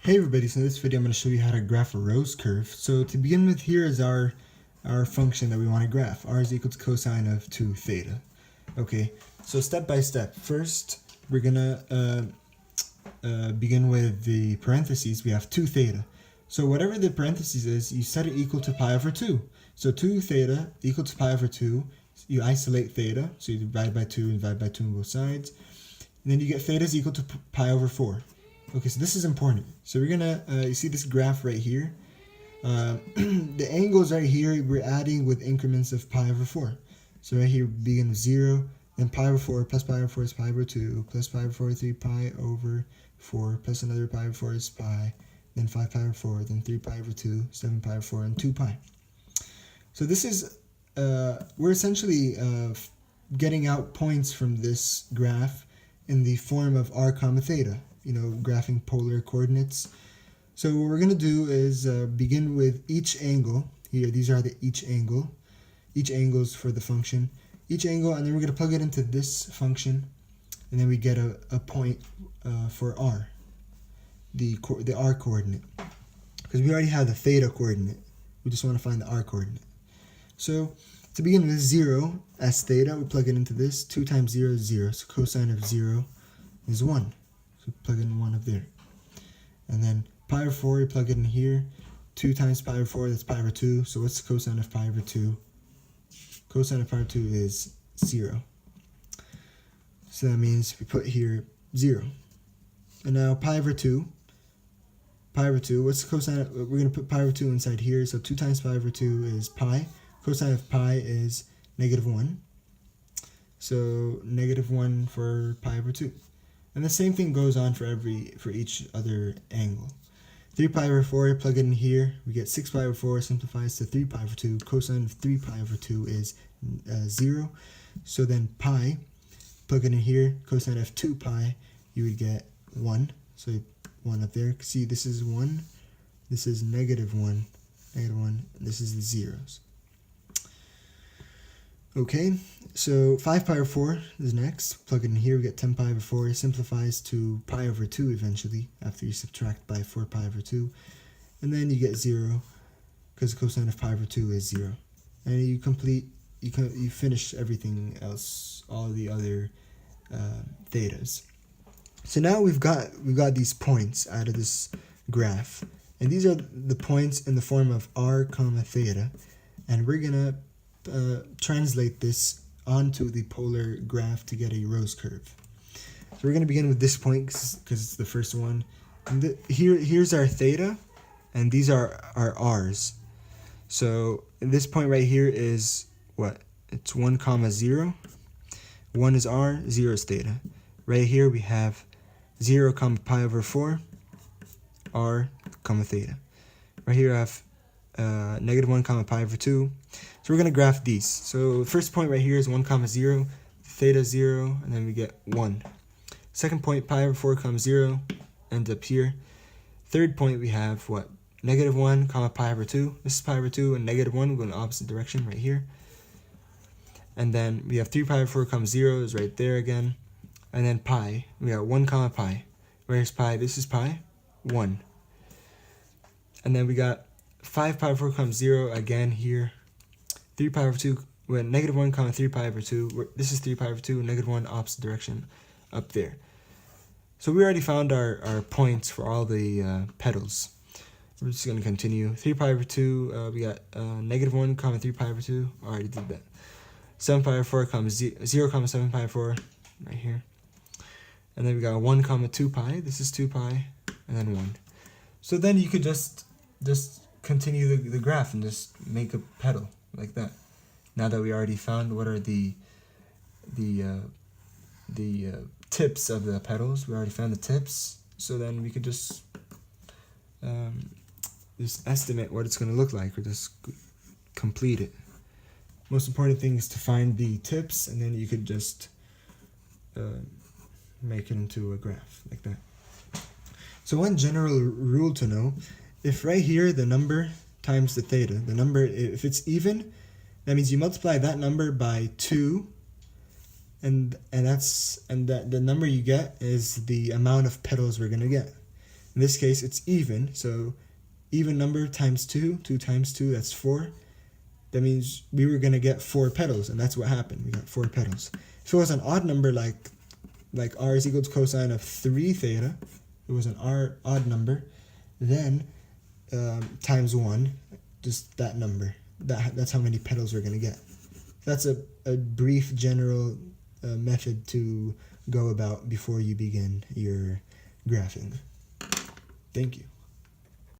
Hey everybody, so in this video I'm going to show you how to graph a rose curve. So to begin with, here is our function that we want to graph. R is equal to cosine of 2 theta. Okay, so step by step. First, we're going to begin with the parentheses. We have 2 theta. So whatever the parentheses is, you set it equal to pi over 2. So 2 theta equal to pi over 2. You isolate theta, so you divide by 2 and divide by 2 on both sides. And then you get theta is equal to pi over 4. Okay, so this is important. So we're gonna, you see this graph right here? The angles right here, we're adding with increments of pi over 4. So right here, begin with 0, then pi over 4, plus pi over 4 is pi over 2, plus pi over 4 is 3 pi over 4, plus another pi over 4 is pi, then 5 pi over 4, then 3 pi over 2, 7 pi over 4, and 2 pi. So this is, we're essentially getting out points from this graph in the form of r comma theta. You know, graphing polar coordinates. So what we're going to do is begin with each angle. Here, these are the each angles for the function. Each angle, and then we're going to plug it into this function, and then we get a point for r, the r coordinate. Because we already have the theta coordinate. We just want to find the r coordinate. So to begin with, 0 as theta, we plug it into this. 2 times 0 is 0. So cosine of 0 is 1. So plug in 1 up there. And then pi over 4, you plug it in here. 2 times pi over 4, that's pi over 2. So what's the cosine of pi over 2? Cosine of pi over 2 is 0. So that means we put here 0. And now pi over 2. Pi over 2, what's the cosine? We're going to put pi over 2 inside here. So 2 times pi over 2 is pi. Cosine of pi is negative 1. So negative 1 for pi over 2. And the same thing goes on for each other angle. 3 pi over 4, plug it in here. We get 6 pi over 4 simplifies to 3 pi over 2. Cosine of 3 pi over 2 is 0. So then pi, plug it in here. Cosine of 2 pi, you would get 1. So 1 up there. See, this is 1. This is negative 1. Negative 1. And this is the zeros. Okay, so 5 pi over 4 is next. Plug it in here, we get 10 pi over 4. It simplifies to pi over 2 eventually, after you subtract by 4 pi over 2. And then you get 0, because the cosine of pi over 2 is 0. And you finish everything else, all the other thetas. So now we've got these points out of this graph. And these are the points in the form of r comma theta. And we're going to translate this onto the polar graph to get a rose curve. So we're going to begin with this point because it's the first one. And here's our theta, and these are our r's. So this point right here is what? It's 1 comma 0. 1 is r, 0 is theta. Right here we have 0 comma pi over 4, r comma theta. Right here I have negative 1 comma pi over 2. So we're going to graph these. So the first point right here is 1 comma 0, theta 0, and then we get 1. Second point, pi over 4 comma 0, ends up here. Third point we have what? Negative 1 comma pi over 2. This is pi over 2, and negative 1 will go in the opposite direction right here. And then we have 3 pi over 4 comma 0 is right there again. And then pi, we got 1 comma pi. Where's pi? This is pi, 1. And then we got 5 pi over 4 comma 0 again here. 3 pi over 2, we're at negative 1 comma 3 pi over 2. This is 3 pi over 2, negative 1 opposite direction up there. So we already found our points for all the petals. We're just going to continue. 3 pi over 2, we got negative 1 comma 3 pi over 2. Already did that. 7 pi over 4 comma 0 comma 7 pi over 4 right here. And then we got 1 comma 2 pi. This is 2 pi, and then 1. So then you could just continue the graph and just make a petal like that. Now that we already found what are the tips of the petals, we already found the tips. So then we could just estimate what it's going to look like, or just complete it. Most important thing is to find the tips, and then you could just make it into a graph like that. So one general rule to know: if right here the number times the theta, the number, if it's even, that means you multiply that number by 2, and the number you get is the amount of petals we're gonna get. In this case, it's even. So even number times 2, 2 times 2, that's 4. That means we were going to get 4 petals, and that's what happened. We got 4 petals. If it was an odd number like r is equal to cosine of 3 theta, it was an odd number, then times 1, just that number. That's how many petals we're going to get. That's a brief general method to go about before you begin your graphing. Thank you.